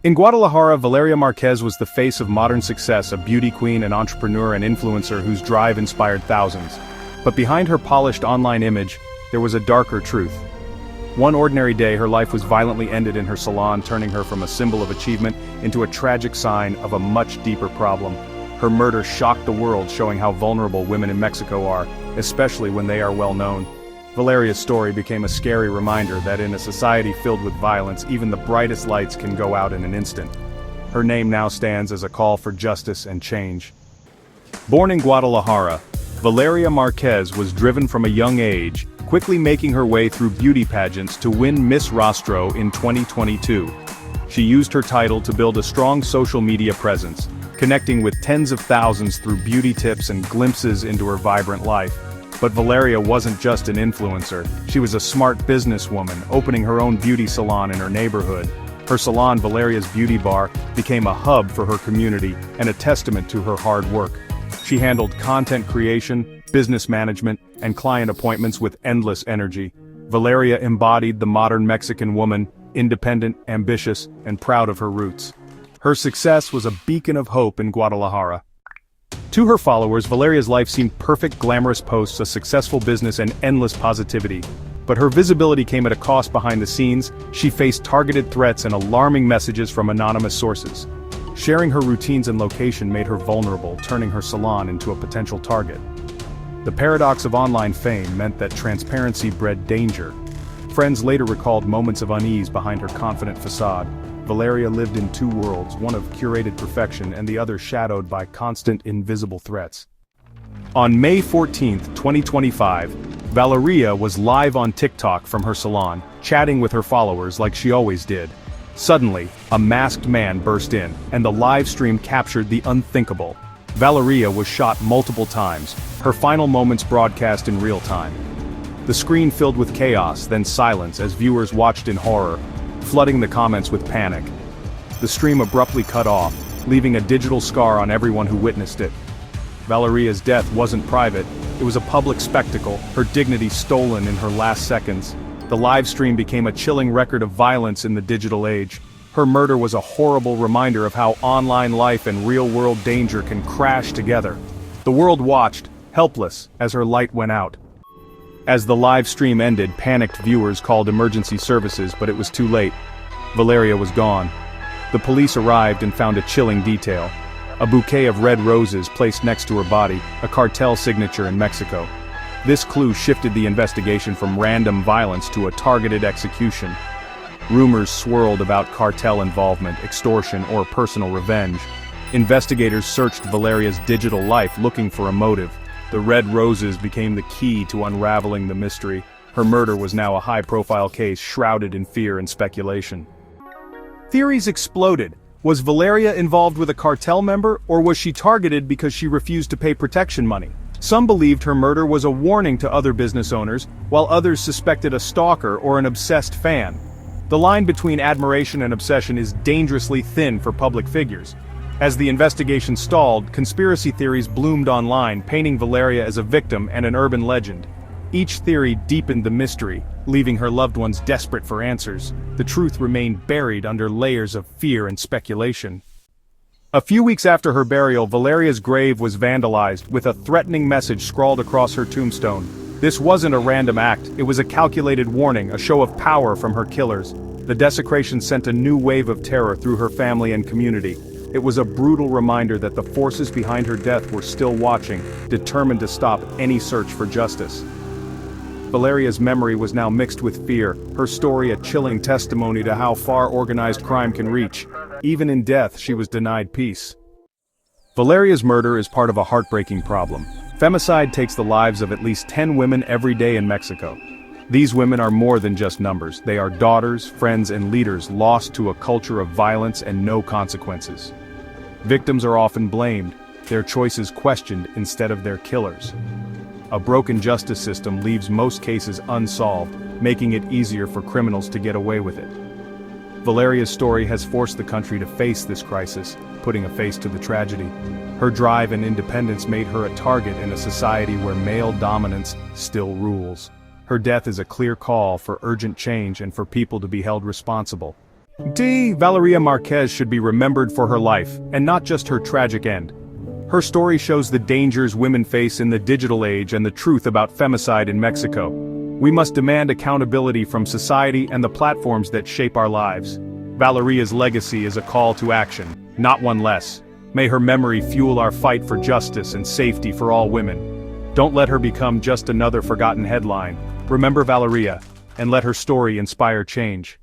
In Guadalajara, Valeria Márquez was the face of modern success, a beauty queen, an entrepreneur and influencer whose drive inspired thousands. But behind her polished online image, there was a darker truth. One ordinary day, her life was violently ended in her salon, turning her from a symbol of achievement into a tragic sign of a much deeper problem. Her murder shocked the world, showing how vulnerable women in Mexico are, especially when they are well known. Valeria's story became a scary reminder that in a society filled with violence, even the brightest lights can go out in an instant. Her name now stands as a call for justice and change. Born in Guadalajara, Valeria Márquez was driven from a young age, quickly making her way through beauty pageants to win Miss Rostro in 2022. She used her title to build a strong social media presence, connecting with tens of thousands through beauty tips and glimpses into her vibrant life. But Valeria wasn't just an influencer, she was a smart businesswoman, opening her own beauty salon in her neighborhood. Her salon, Valeria's Beauty Bar, became a hub for her community and a testament to her hard work. She handled content creation, business management, and client appointments with endless energy. Valeria embodied the modern Mexican woman, independent, ambitious, and proud of her roots. Her success was a beacon of hope in Guadalajara. To her followers, Valeria's life seemed perfect, glamorous posts, a successful business, and endless positivity. But her visibility came at a cost behind the scenes. She faced targeted threats and alarming messages from anonymous sources. Sharing her routines and location made her vulnerable, turning her salon into a potential target. The paradox of online fame meant that transparency bred danger. Friends later recalled moments of unease behind her confident facade. Valeria lived in two worlds, one of curated perfection and the other shadowed by constant invisible threats. On May 14, 2025, Valeria was live on TikTok from her salon, chatting with her followers like she always did. Suddenly, a masked man burst in, and the live stream captured the unthinkable. Valeria was shot multiple times, her final moments broadcast in real time. The screen filled with chaos, then silence as viewers watched in horror, flooding the comments with panic. The stream abruptly cut off, leaving a digital scar on everyone who witnessed it. Valeria's death wasn't private, it was a public spectacle, her dignity stolen in her last seconds. The live stream became a chilling record of violence in the digital age. Her murder was a horrible reminder of how online life and real-world danger can crash together. The world watched, helpless, as her light went out. As the live stream ended, panicked viewers called emergency services, but it was too late. Valeria was gone. The police arrived and found a chilling detail. A bouquet of red roses placed next to her body, a cartel signature in Mexico. This clue shifted the investigation from random violence to a targeted execution. Rumors swirled about cartel involvement, extortion, or personal revenge. Investigators searched Valeria's digital life looking for a motive. The red roses became the key to unraveling the mystery. Her murder was now a high-profile case shrouded in fear and speculation. Theories exploded. Was Valeria involved with a cartel member, or was she targeted because she refused to pay protection money? Some believed her murder was a warning to other business owners, while others suspected a stalker or an obsessed fan. The line between admiration and obsession is dangerously thin for public figures. As the investigation stalled, conspiracy theories bloomed online, painting Valeria as a victim and an urban legend. Each theory deepened the mystery, leaving her loved ones desperate for answers. The truth remained buried under layers of fear and speculation. A few weeks after her burial, Valeria's grave was vandalized, with a threatening message scrawled across her tombstone. This wasn't a random act, it was a calculated warning, a show of power from her killers. The desecration sent a new wave of terror through her family and community. It was a brutal reminder that the forces behind her death were still watching, determined to stop any search for justice. Valeria's memory was now mixed with fear, her story a chilling testimony to how far organized crime can reach. Even in death, she was denied peace. Valeria's murder is part of a heartbreaking problem. Femicide takes the lives of at least 10 women every day in Mexico. These women are more than just numbers. They are daughters, friends, and leaders lost to a culture of violence and no consequences. Victims are often blamed, their choices questioned instead of their killers. A broken justice system leaves most cases unsolved, making it easier for criminals to get away with it. Valeria's story has forced the country to face this crisis, putting a face to the tragedy. Her drive and independence made her a target in a society where male dominance still rules. Her death is a clear call for urgent change and for people to be held responsible. Valeria Márquez should be remembered for her life, and not just her tragic end. Her story shows the dangers women face in the digital age and the truth about femicide in Mexico. We must demand accountability from society and the platforms that shape our lives. Valeria's legacy is a call to action, not one less. May her memory fuel our fight for justice and safety for all women. Don't let her become just another forgotten headline. Remember Valeria, and let her story inspire change.